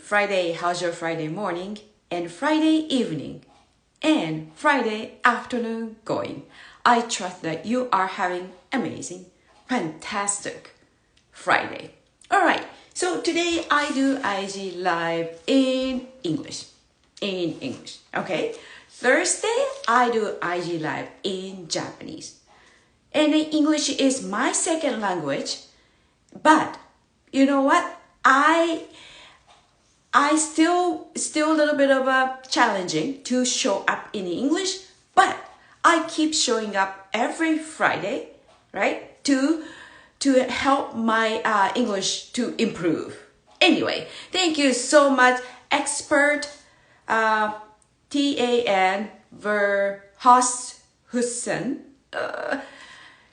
Friday, how's your Friday morning? And Friday evening? And Friday afternoon going? I trust that you are having amazing, fantastic Friday. Alright, so today I do IG Live in English. Okay? Thursday, I do IG Live in Japanese. And English is my second language. But, you know what? I still a little bit of a challenging to show up in English. But I keep showing up every Friday, right? To help my English to improve. Anyway, thank you so much, expert T-A-N Verhausen.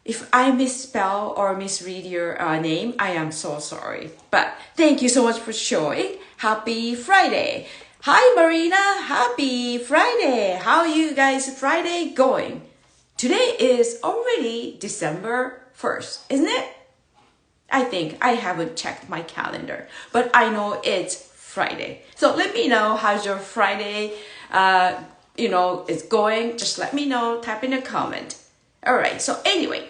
If I misspell or misread your name, I am so sorry. But thank you so much for showing. Happy Friday. Hi, Marina. Happy Friday. How are you guys Friday going? Today is already December 1st, isn't it? I think I haven't checked my calendar, but I know it's Friday. So let me know how's your Friday, is going. Just let me know. Type in a comment. All right. So anyway,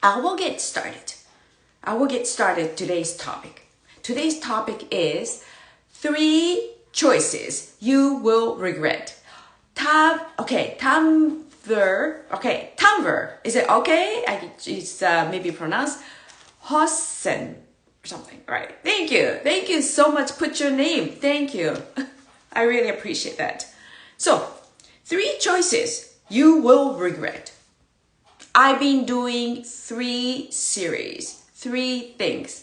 I will get started today's topic. Today's topic is 3 choices you will regret. Tamver. Is it okay? It's maybe pronounced Hossen or something, right? Thank you so much. Put your name. Thank you. I really appreciate that. So, 3 choices you will regret. I've been doing 3 series, 3 things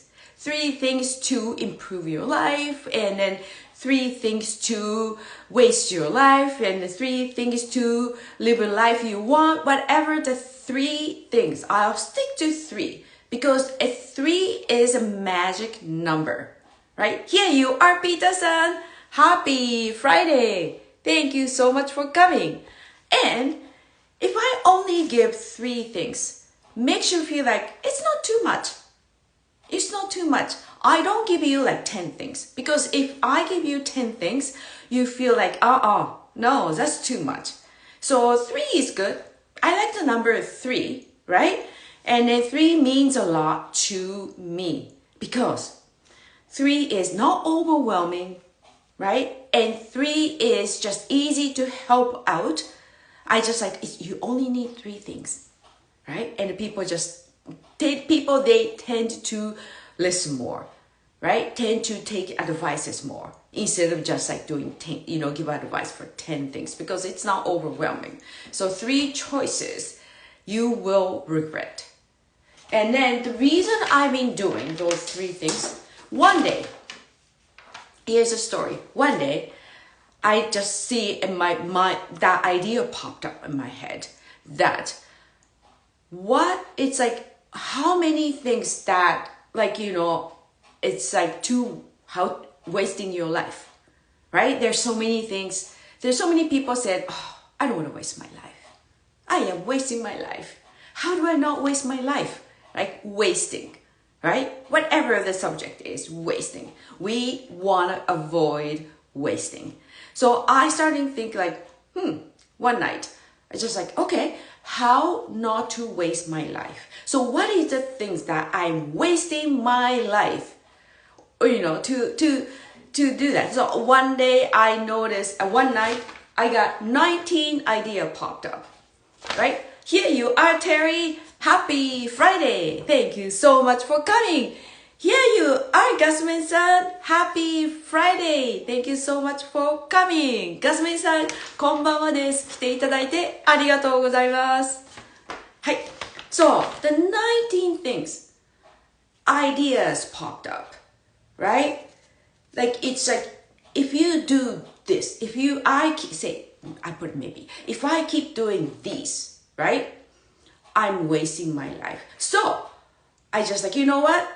to improve your life, and then 3 things to waste your life, and 3 things to live a life you want. Whatever the 3 things, I'll stick to 3 because 3 is a magic number, right? Here you are, Peter-san. Happy Friday. Thank you so much for coming. And if I only give 3 things, makes you feel like it's not too much. It's not too much. I don't give you like 10 things, because if I give you 10 things, you feel like, no, that's too much. So 3 is good. I like the number 3, right? And then 3 means a lot to me because 3 is not overwhelming, right? And 3 is just easy to help out. I just like, you only need 3 things, right? And they tend to listen more, right? Tend to take advices more instead of just like doing 10, give advice for 10 things, because it's not overwhelming. So 3 choices you will regret. And then the reason I've been doing those 3 things, one day, here's a story. One day, I just see in my mind, that idea popped up in my head that it's like, how many things that it's like wasting your life, right? There's so many things. There's so many people said, I don't want to waste my life. I am wasting my life. How do I not waste my life? Like wasting, right? Whatever the subject is, wasting. We want to avoid wasting. So I started to think like, one night, I just like, okay, how not to waste my life? So what is the things that I'm wasting my life, to do that? So one day I noticed, one night I got 19 ideas popped up, right? Here you are, Terry. Happy Friday. Thank you so much for coming. Here you are, Gasmin-san. Happy Friday. Thank you so much for coming. Gasmin-san, こんばんはです。来ていただいてありがとうございます。はい。So, the 19 things, ideas popped up, right? Like, it's like, if you do this, if I keep doing these, right? I'm wasting my life. So, I just like, you know what?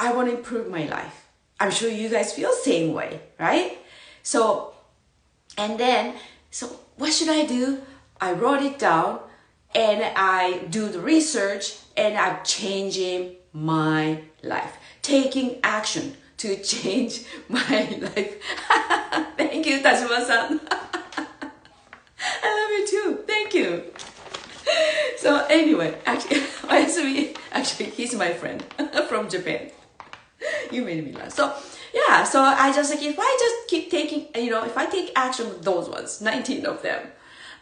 I want to improve my life. I'm sure you guys feel the same way, right? So what should I do? I wrote it down and I do the research and I'm changing my life, taking action to change my life. Thank you, Tajima-san. I love you too. Thank you. So anyway, actually, he's my friend from Japan. You made me laugh. So yeah, so I just like, if I just keep taking, if I take action with those ones, 19 of them,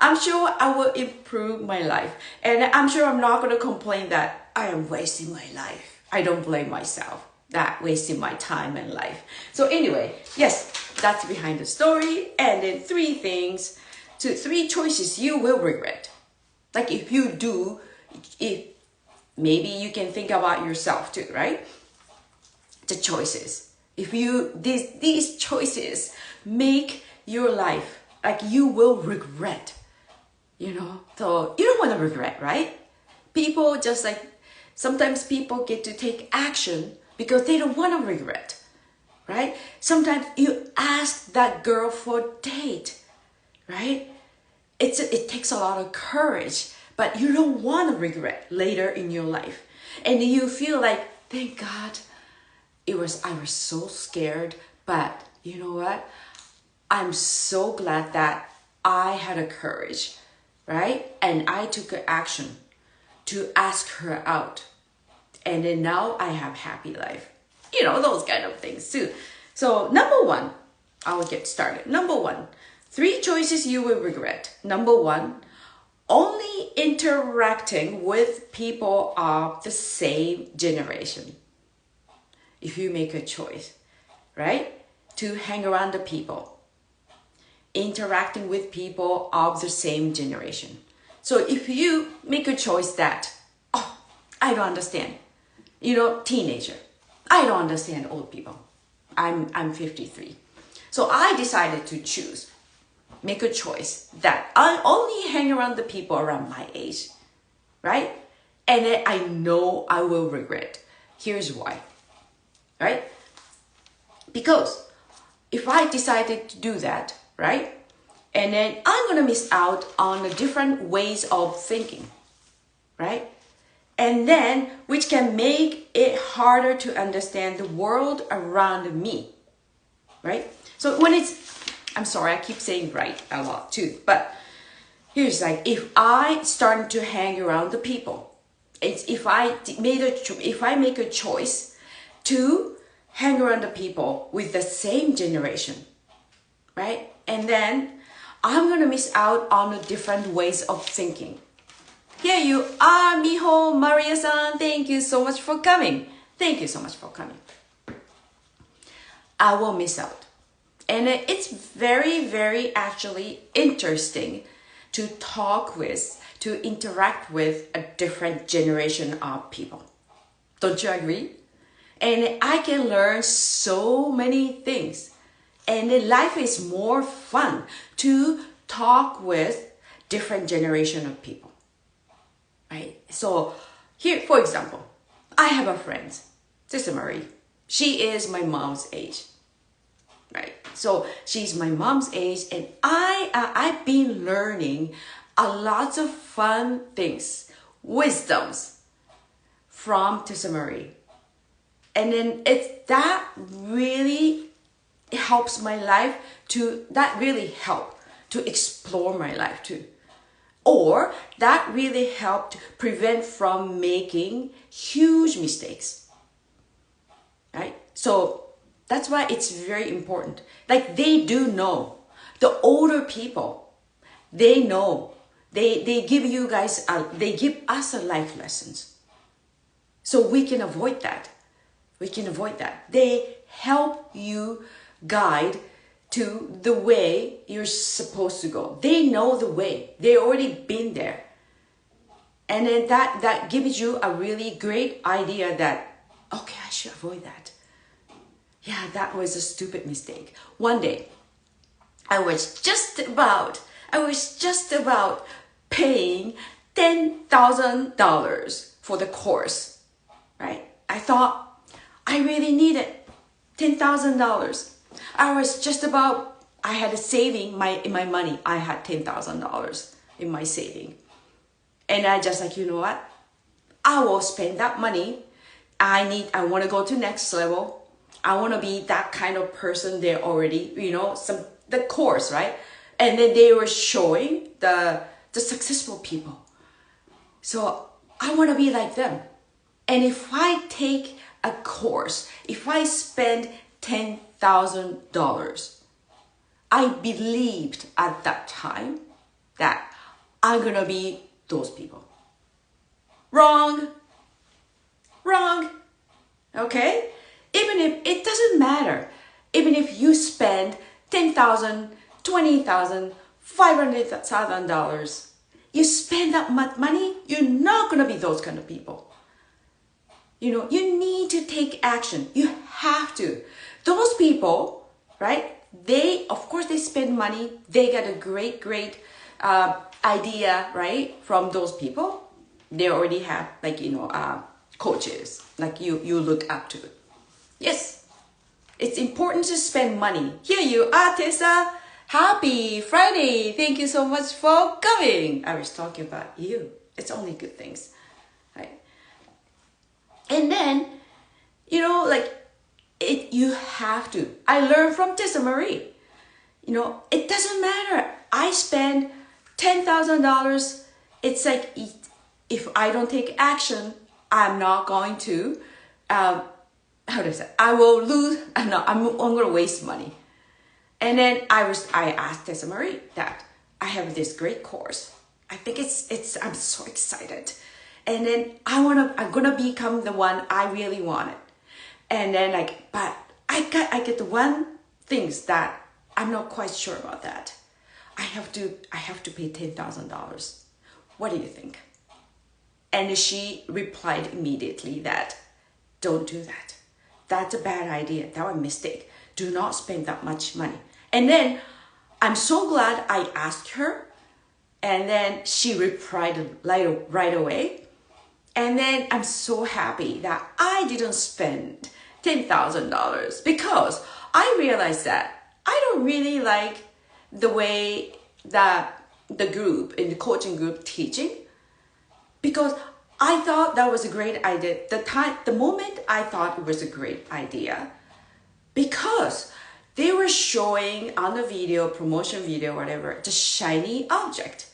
I'm sure I will improve my life. And I'm sure I'm not going to complain that I am wasting my life. I don't blame myself that wasting my time and life. So anyway, yes, that's behind the story. And then 3 choices you will regret. Like if you do, maybe you can think about yourself too, right? The choices. If these choices make your life, like you will regret, so you don't want to regret, right? People just like, sometimes people get to take action because they don't want to regret, right? Sometimes you ask that girl for a date, right? It takes a lot of courage, but you don't want to regret later in your life. And you feel like, thank God, I was so scared, but you know what? I'm so glad that I had a courage, right? And I took an action to ask her out. And then now I have happy life. Those kind of things too. So number 1, I will get started. Number 1, 3 choices you will regret. Number 1, only interacting with people of the same generation. If you make a choice, right, to hang around the people, interacting with people of the same generation. So if you make a choice that, I don't understand, teenager, I don't understand old people. I'm 53. So I decided to make a choice that I only hang around the people around my age, right? And then I know I will regret. Here's why, right? Because if I decided to do that, right? And then I'm going to miss out on the different ways of thinking, right? And then, which can make it harder to understand the world around me, right? So when I'm sorry, I keep saying right a lot too, but here's like, if I start to hang around the people, if I make a choice to hang around the people with the same generation, right? And then I'm going to miss out on the different ways of thinking. Here you are, Miho, Maria-san. Thank you so much for coming. Thank you so much for coming. I will miss out. And it's very, very actually interesting to interact with a different generation of people. Don't you agree? And I can learn so many things. And life is more fun to talk with different generation of people. Right? So here, for example, I have a friend, Sister Marie. She is my mom's age. Right? So she's my mom's age, and I've been learning a lot of fun things, wisdoms from Sister Marie. And then that really helps my life to explore my life too. Or that really helped prevent from making huge mistakes, right? So that's why it's very important. Like they do know, the older people, they know, they give you guys, they give us a life lessons. So we can avoid that. They help you guide to the way you're supposed to go. They know the way. They already been there. And then that gives you a really great idea that, okay, I should avoid that. Yeah, that was a stupid mistake. One day, I was just about paying $10,000 for the course, right? I thought I really needed $10,000. I had a saving in my money. I had $10,000 in my saving. And I just like, you know what? I will spend that money. I want to go to next level. I want to be that kind of person there already, the course, right? And then they were showing the successful people. So I want to be like them. And if I take a course, if I spend $10,000, I believed at that time that I'm going to be those people. Wrong. Okay? Even if it doesn't matter, even if you spend $10,000, $20,000, $500,000, you spend that much money, you're not going to be those kind of people. You need to take action. You have to. Those people, right? Of course, they spend money. They get a great idea, right? From those people. They already have, coaches, like you look up to. Yes, it's important to spend money. Here you are, Tessa. Happy Friday. Thank you so much for coming. I was talking about you. It's only good things, right? And then, you have to. I learned from Tessa Marie. It doesn't matter. I spend $10,000. It's like, if I don't take action, I'm not going to, I will lose, I'm going to waste money. And then I asked Tessa Marie that I have this great course. I think I'm so excited. And then I'm going to become the one I really wanted. And then but I get the one things that I'm not quite sure about that. I have to pay $10,000. What do you think? And she replied immediately that, don't do that. That's a bad idea. That was a mistake. Do not spend that much money. And then I'm so glad I asked her. And then she replied right away. And then I'm so happy that I didn't spend $10,000 because I realized that I don't really like the way that the group in the coaching group teaching, because I thought that was a great idea. The moment I thought it was a great idea, because they were showing on the video, promotion video, whatever, the shiny object.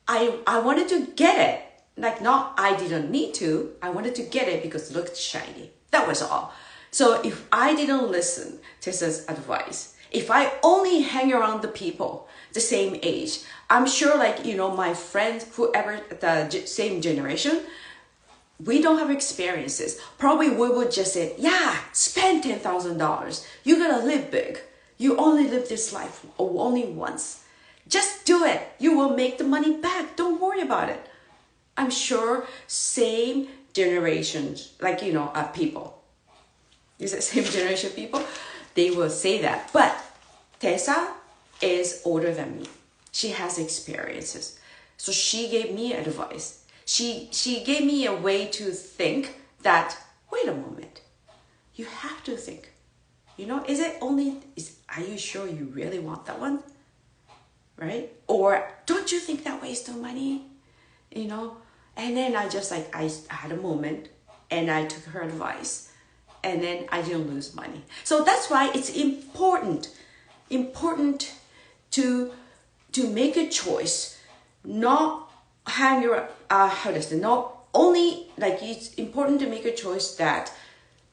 I wanted to get it. I didn't need to. I wanted to get it because it looked shiny. That was all. So if I didn't listen to Tessa's advice, if I only hang around the people the same age, I'm sure my friends, whoever the same generation, we don't have experiences. Probably we would just say, yeah, spend $10,000. You're going to live big. You only live this life only once. Just do it. You will make the money back. Don't worry about it. I'm sure same generations, people. Is it same generation people? They will say that. But Tessa is older than me. She has experiences. So she gave me advice. She gave me a way to think that, wait a moment, you have to think. Are you sure you really want that one? Right? Or don't you think that waste of money? And then I had a moment and I took her advice and then I didn't lose money. So that's why it's important to make a choice, not hang around, it's important to make a choice that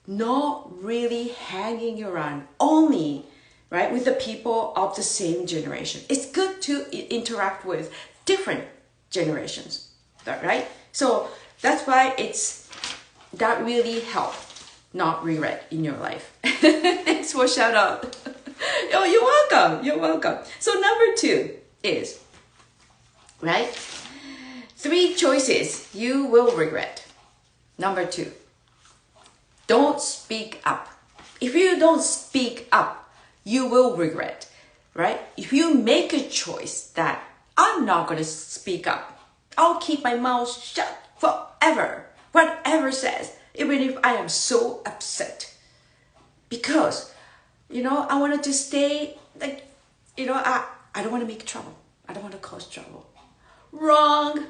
not really hanging around only, right, with the people of the same generation. It's good to interact with different generations, right? So that's why that really help, not regret in your life. Thanks for shout out. Oh, you're welcome. So number 2 is, right, 3 choices you will regret. Number 2, don't speak up. If you don't speak up, you will regret, right? If you make a choice that I'm not going to speak up, I'll keep my mouth shut forever, whatever says, even if I am so upset. Because, I wanted to stay, I don't want to make trouble. I don't want to cause trouble. Wrong.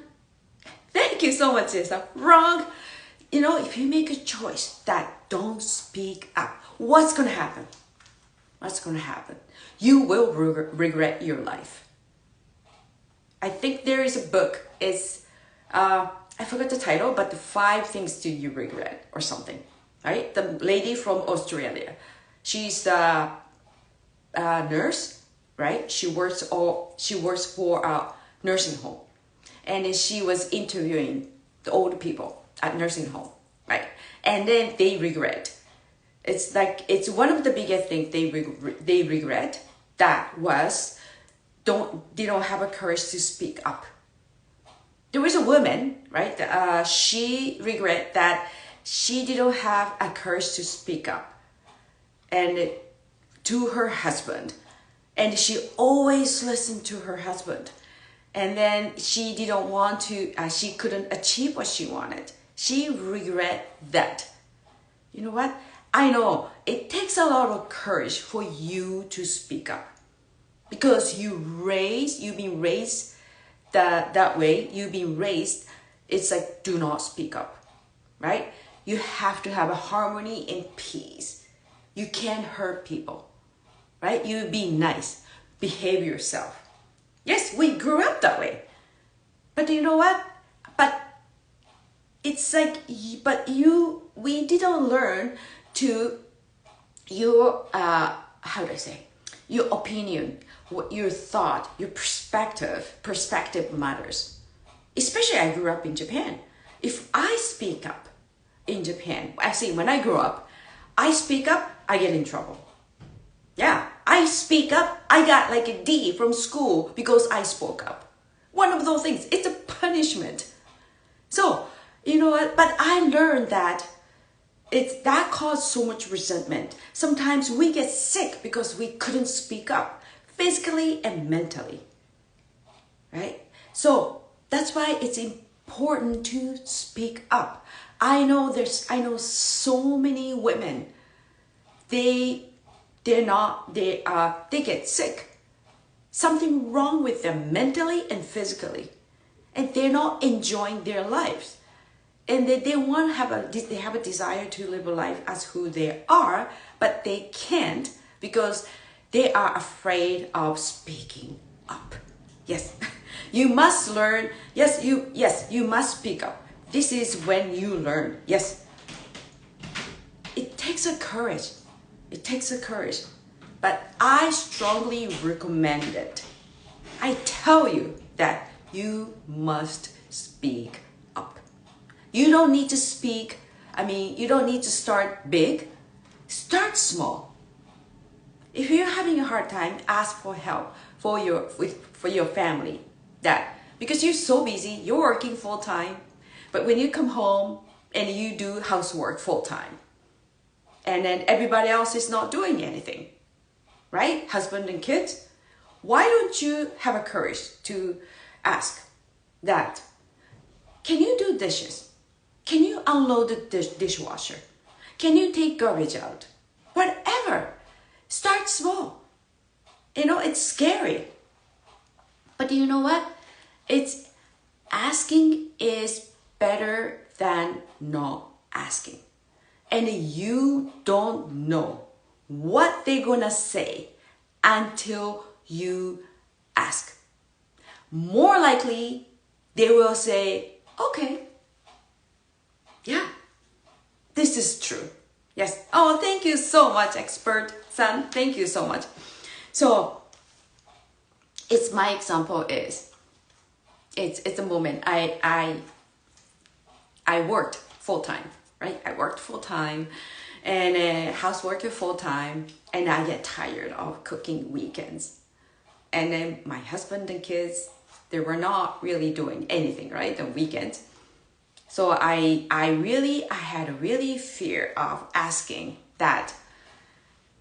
Thank you so much, Tessa. Wrong. If you make a choice that don't speak up, what's going to happen? What's going to happen? You will regret your life. I think there is a book. It's, I forgot the title, but the 5 things do you regret or something, right? The lady from Australia. She's a nurse, right? She works for a nursing home. And then she was interviewing the old people at nursing home, right? And then they regret. It's like, it's one of the biggest things they regret. That was, they don't have a courage to speak up. There was a woman, right? She regret that she didn't have a courage to speak up and to her husband. And she always listened to her husband. And then she didn't want to, she couldn't achieve what she wanted. She regret that. You know what? I know it takes a lot of courage for you to speak up. Because you've been raised that way. You've been raised, it's like, do not speak up, right? You have to have a harmony and peace. You can't hurt people, right? You be nice, behave yourself. Yes, we grew up that way. But you know what? But it's like, we didn't learn to your, how do I say? Your opinion, what your thought, your perspective matters. Especially I grew up in Japan. If I speak up in Japan, actually when I grew up, I speak up, I get in trouble. Yeah, I speak up, I got like a D from school because I spoke up. One of those things, it's a punishment. So, you know what, but I learned that that caused so much resentment. Sometimes we get sick because we couldn't speak up, physically and mentally, right? So that's why it's important to speak up. I know so many women, they get sick. Something wrong with them mentally and physically, and they're not enjoying their lives. And they have a desire to live a life as who they are, but they can't because they are afraid of speaking up. Yes, you must learn. Yes, you must speak up. This is when you learn. Yes, it takes a courage. It takes a courage, but I strongly recommend it. I tell you that you must speak up. You don't need to speak, you don't need to start big. Start small. If you're having a hard time, ask for help for your family. Because you're so busy, you're working full time, but when you come home and you do housework full time, and then everybody else is not doing anything, right? Husband and kids, why don't you have a courage to ask that? Can you do dishes? Can you unload the dishwasher? Can you take garbage out? Whatever. Start small. It's scary. But you know what? Asking is better than not asking. And you don't know what they're gonna say until you ask. More likely, they will say, okay. Yeah, this is true. Yes. Oh, thank you so much, expert son. Thank you so much. So, my example is, it's a moment I worked full time, right? I worked full time and housework full time, and I get tired of cooking weekends. And then my husband and kids, they were not really doing anything, right, on weekends. So I had a really fear of asking that,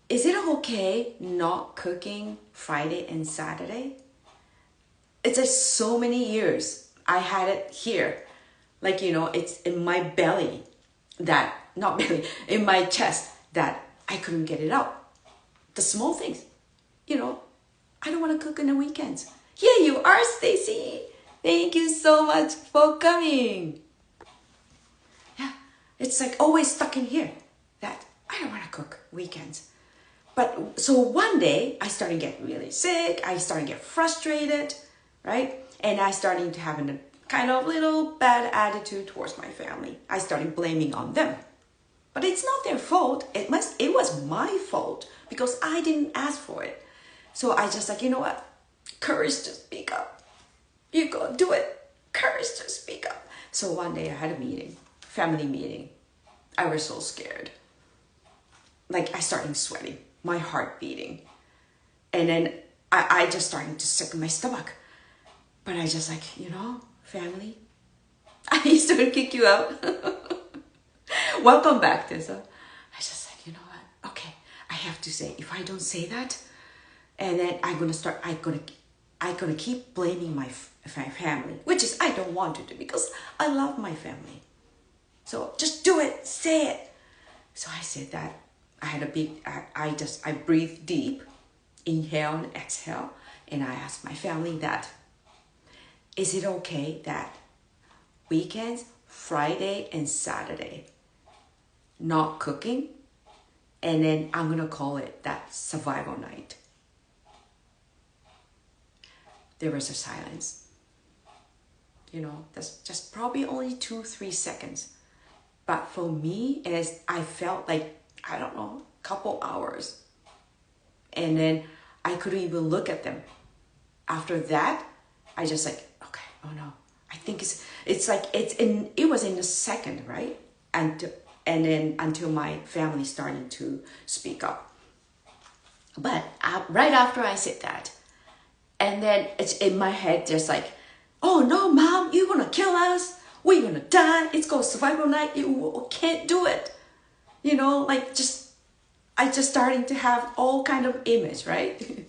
is it okay not cooking Friday and Saturday? It's just so many years I had it here. It's in my belly in my chest that I couldn't get it out. The small things, I don't want to cook on the weekends. Here you are, Stacy. Thank you so much for coming. It's like always stuck in here that I don't want to cook weekends. But so one day I started to get really sick. I started to get frustrated, right? And I started to have a kind of little bad attitude towards my family. I started blaming on them. But it's not their fault. It was my fault because I didn't ask for it. So I just like, you know what? Courage to speak up. You go do it. Courage to speak up. So one day I had a meeting, family meeting. I was so scared. Like I started sweating, my heart beating. And then I just started to sick in my stomach. But I just like, you know, family, I used to kick you out. Welcome back, Tessa. I just like, you know what? Okay, I have to say, if I don't say that, and then I'm gonna keep blaming my family, which is I don't want to do because I love my family. So just do it, say it. So I said that. I had a big, I breathed deep, inhale and exhale, and I asked my family that, is it okay that weekends, Friday and Saturday, not cooking, and then I'm gonna call it that survival night? There was a silence. You know, that's just probably only 2-3 seconds. But for me, I felt like, I don't know, a couple hours. And then I couldn't even look at them. After that, I just like, okay, oh no. I think it was in a second, right? And then until my family started to speak up. But right after I said that, and then it's in my head just like, oh no, mom, you're gonna kill us. We're gonna die. It's called survival night. You can't do it. You know, like I just starting to have all kind of image, right?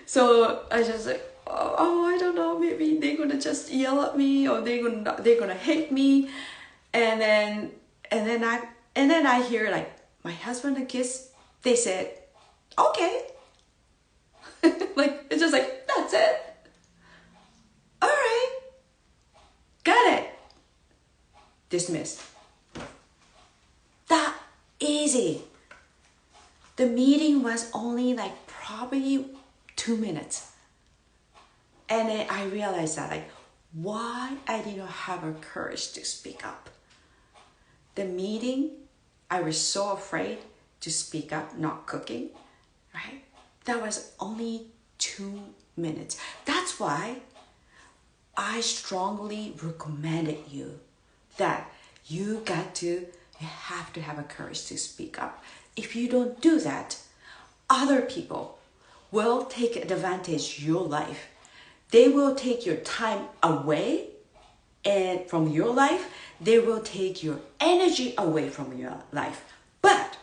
So I just like, oh, I don't know, maybe they're gonna just yell at me or they're gonna hate me, and then I hear like my husband and kids, they said, okay, like it's just like that's it. All right, got it. Dismissed. That easy. The meeting was only like probably 2 minutes. And then I realized that like why I didn't have a courage to speak up. The meeting, I was so afraid to speak up, not cooking, right? That was only 2 minutes. That's why I strongly recommended you that you have to have a courage to speak up. If you don't do that, other people will take advantage of your life. They will take your time away and from your life. They will take your energy away from your life. But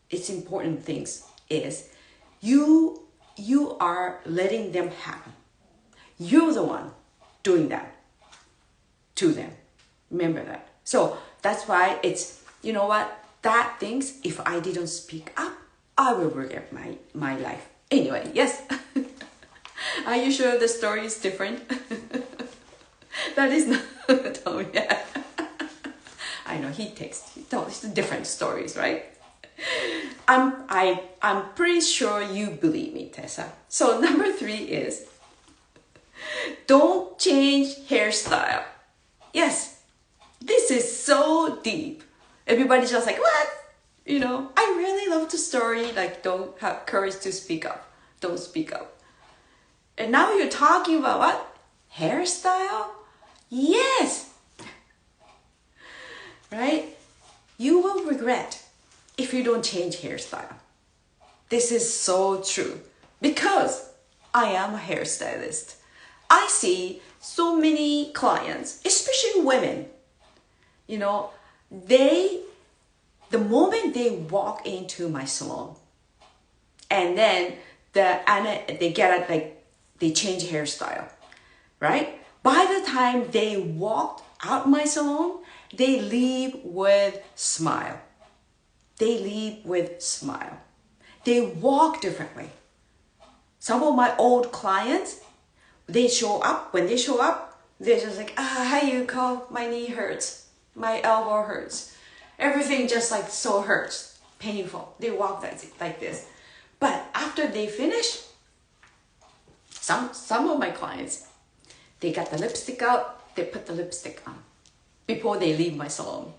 it's important things is you are letting them happen. You're the one doing that to them. Remember that. So that's why it's, you know what, that things, if I didn't speak up, I will regret my life. Anyway, yes. Are you sure the story is different? That is not told yet. I know he tells different stories, right? I'm pretty sure you believe me, Tessa. So number 3 is don't change hairstyle. Yes, this is so deep. Everybody's just like, what? You know, I really love the story. Like, don't have courage to speak up. Don't speak up. And now you're talking about what? Hairstyle? Yes. Right? You will regret if you don't change hairstyle. This is so true. Because I am a hairstylist. I see so many clients, especially women, you know, the moment they walk into my salon and then they get like they change hairstyle, right? By the time they walked out my salon, they leave with smile. They leave with smile. They walk differently. Some of my old clients, when they show up, they're just like, hi Yuko, my knee hurts, my elbow hurts. Everything just like so hurts. painful. They walk like this. But after they finish, some of my clients, they got the lipstick out, they put the lipstick on before they leave my salon.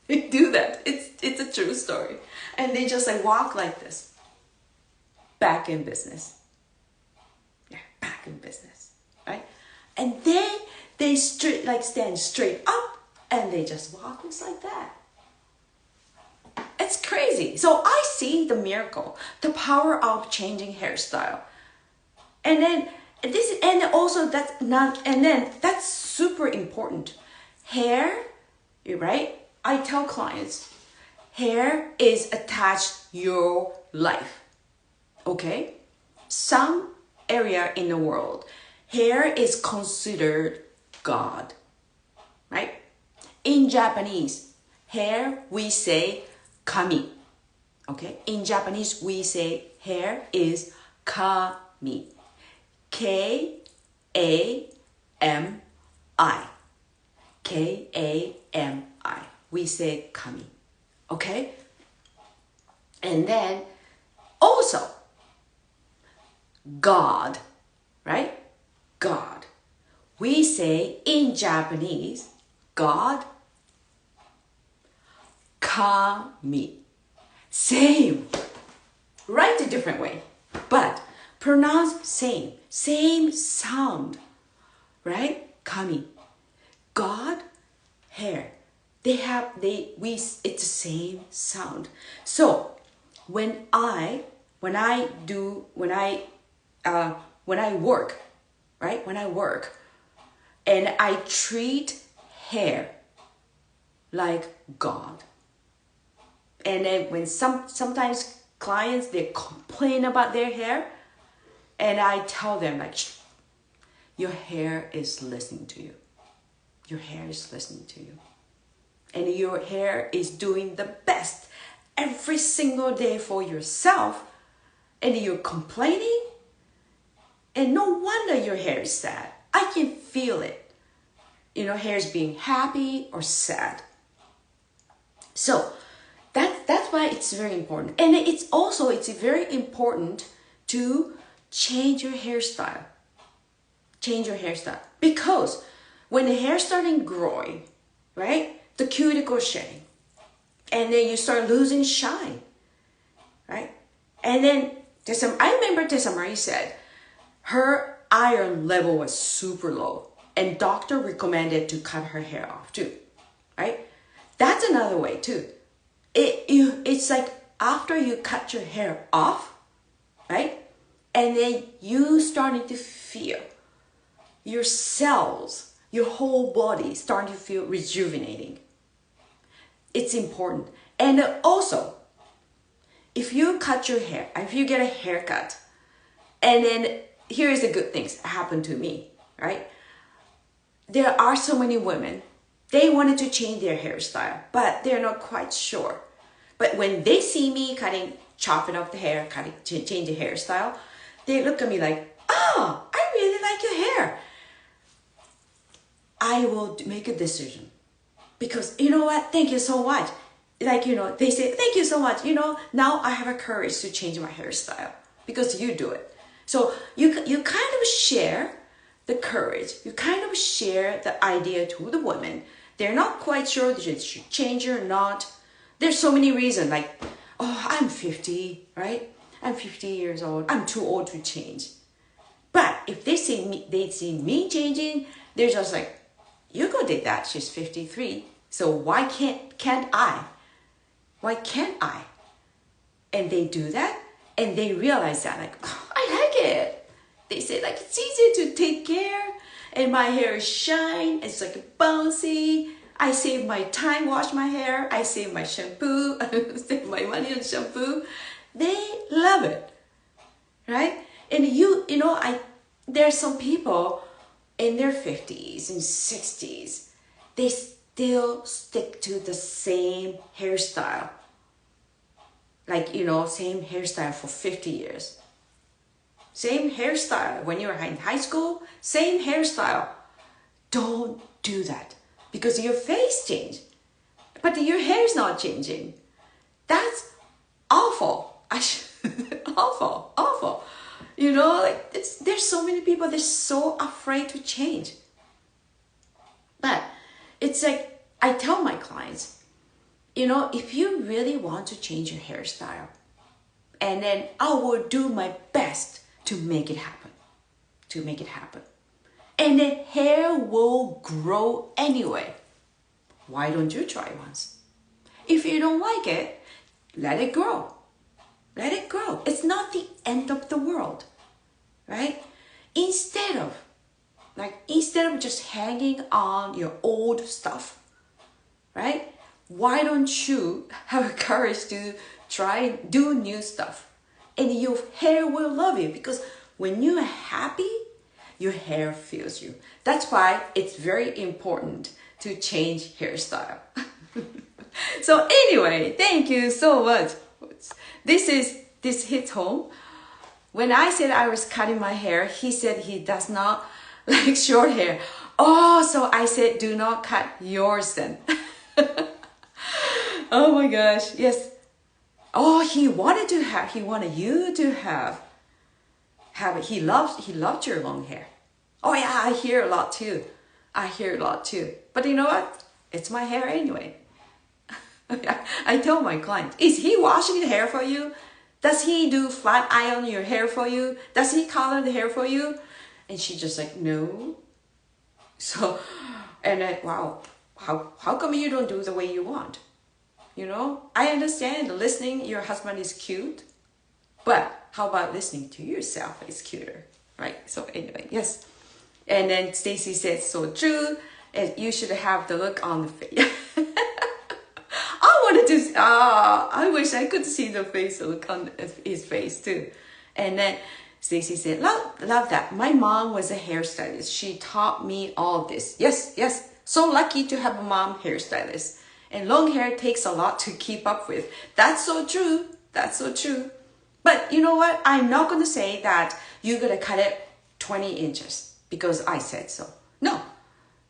They do that. It's a true story. And they just like walk like this. Back in business. Yeah, back in business. Right? And then they stand straight up and they just walk just like that. It's crazy. So I see the miracle, the power of changing hairstyle. And then that's super important. Hair, right? I tell clients, hair is attached to your life. Okay? Some area in the world, hair is considered God. Right? In Japanese, hair, we say kami. Okay? In Japanese, we say hair is kami. K-A-M-I. K-A-M-I. We say kami. Okay? And then also, God. Right? God. We say in Japanese, God, kami. Same. Write a different way, but pronounce same. Same sound. Right? Kami. God, hair. It's the same sound. So when I work, right? When I work and I treat hair like God. And then when sometimes clients, they complain about their hair, and I tell them like, your hair is listening to you. Your hair is listening to you. And your hair is doing the best every single day for yourself. And you're complaining. And no wonder your hair is sad. I can feel it. Hair is being happy or sad. So that's why it's very important. And it's very important to change your hairstyle. Change your hairstyle. Because when the hair starting growing, right? The cuticle shedding. And then you start losing shine. Right? And then I remember Tessa Marie said her iron level was super low. And doctor recommended to cut her hair off too. Right? That's another way too. It's like after you cut your hair off, right? And then you starting to feel your cells, your whole body starting to feel rejuvenating. It's important. And also, if you cut your hair, if you get a haircut, and then here's the good things that happened to me, right? There are so many women, they wanted to change their hairstyle, but they're not quite sure. But when they see me chopping off the hair, change the hairstyle, they look at me like, oh, I really like your hair. I will make a decision. Because you know what? Thank you so much. They say, thank you so much. Now I have a courage to change my hairstyle because you do it. So you kind of share the courage. You kind of share the idea to the women. They're not quite sure they should change or not. There's so many reasons like, oh, I'm 50, right? I'm 50 years old. I'm too old to change. But if they see me changing, they're just like, Yuko did that. She's 53. So why can't I? Why can't I? And they do that. And they realize that like, oh, I like it. They say like, it's easier to take care. And my hair is shine. It's like bouncy. I save my time, wash my hair. I save my shampoo. I save my money on shampoo. They love it. Right? And there's some people in their 50s and 60s, they still stick to the same hairstyle. Same hairstyle for 50 years. Same hairstyle when you're in high school, same hairstyle. Don't do that because your face changed, but your hair is not changing. That's awful. Awful. You know, like there's so many people, they're so afraid to change. But it's like, I tell my clients, you know, if you really want to change your hairstyle, and then I will do my best to make it happen. And then hair will grow anyway. Why don't you try once? If you don't like it, let it grow. It's not the end of the world, right? Instead of just hanging on your old stuff, right? Why don't you have the courage to try do new stuff? And your hair will love you, because when you are happy, your hair feels you. That's why it's very important to change hairstyle. So anyway, thank you so much. This hits home. When I said I was cutting my hair, he said he does not like short hair. Oh, so I said, do not cut yours then. Oh my gosh, yes. Oh, he wanted you to have it. He loved your long hair. Oh yeah, I hear a lot too. But you know what? It's my hair anyway. I tell my client, is he washing the hair for you? Does he do flat iron your hair for you? Does he color the hair for you? And she just like, no. So, and then, wow, how come you don't do the way you want? You know, I understand listening your husband is cute, but how about listening to yourself is cuter, right? So anyway, yes. And then Stacy said, so true, and you should have the look on the face. I wish I could see the face look on his face too. And then Stacy said, love that. My mom was a hairstylist. She taught me all this. Yes. So lucky to have a mom hairstylist. And long hair takes a lot to keep up with. That's so true. But you know what? I'm not going to say that you're going to cut it 20 inches because I said so. No.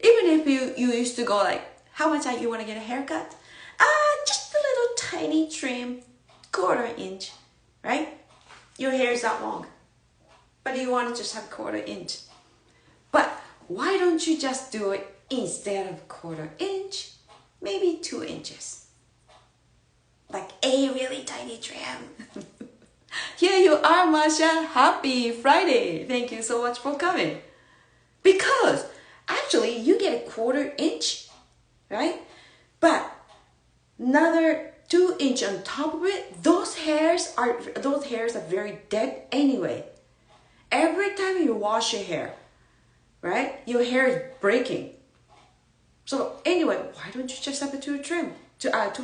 Even if you used to go like, how much you want to get a haircut? Just a little tiny trim, 1/4 inch, right? Your hair is that long, but you want to just have 1/4 inch. But why don't you just do it instead of 1/4 inch, maybe 2 inches? Like a really tiny trim. Here you are, Masha. Happy Friday. Thank you so much for coming. Because actually you get a 1/4 inch, right? But another 2 inch on top of it, those hairs are very dead anyway. Every time you wash your hair, right, your hair is breaking. So anyway, why don't you just have a 2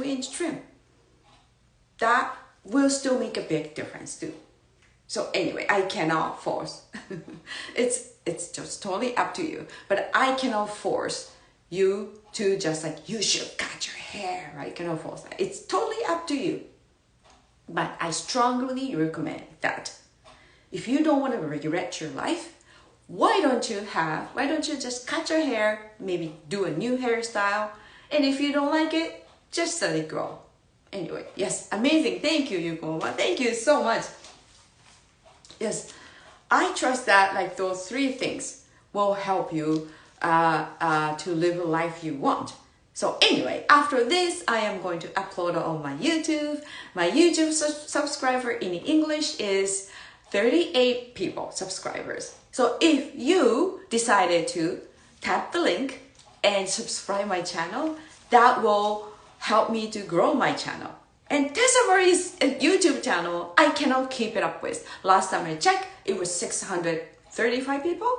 inch trim? That will still make a big difference too. So anyway, I cannot force. It's just totally up to you. But I cannot force you to just like, you should cut your hair, right? Cannot force that. It's totally up to you. But I strongly recommend that if you don't want to regret your life, why don't you just cut your hair, maybe do a new hairstyle, and if you don't like it, just let it grow. Anyway, yes, amazing. Thank you, Yuko. Thank you so much. Yes, I trust that like those 3 things will help you to live a life you want. So anyway, after this, I am going to upload it on my YouTube. My YouTube subscriber in English is 38 people, subscribers. So if you decided to tap the link and subscribe my channel, that will help me to grow my channel. And Tessa Marie's YouTube channel, I cannot keep it up with. Last time I checked, it was 635 people.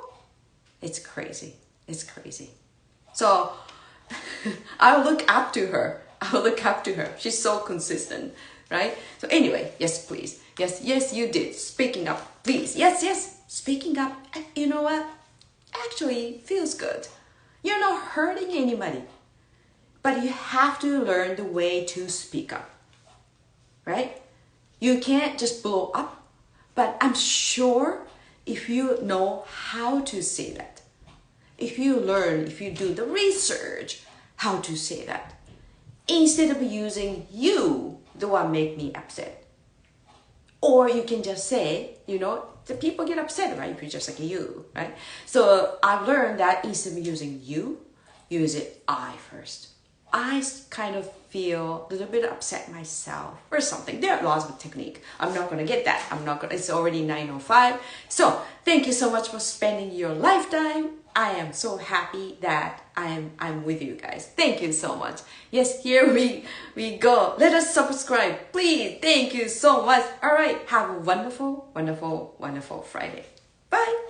It's crazy. So I'll look up to her. She's so consistent, right? So anyway, yes, please. Yes, you did. Speaking up, please. Yes. Speaking up, you know what? Actually feels good. You're not hurting anybody. But you have to learn the way to speak up, right? You can't just blow up. But I'm sure if you know how to say that, if you do the research, how to say that, instead of using you, the one make me upset, Or you can just say, the people get upset, right? If you're just like you, right? So I've learned that instead of using you, use it I first. I kind of feel a little bit upset myself or something. There are lots of technique. I'm not going to get that. It's already 9:05. So thank you so much for spending your lifetime. I am so happy that I'm with you guys. Thank you so much. Yes, here we go. Let us subscribe, please. Thank you so much. All right. Have a wonderful, wonderful, wonderful Friday. Bye.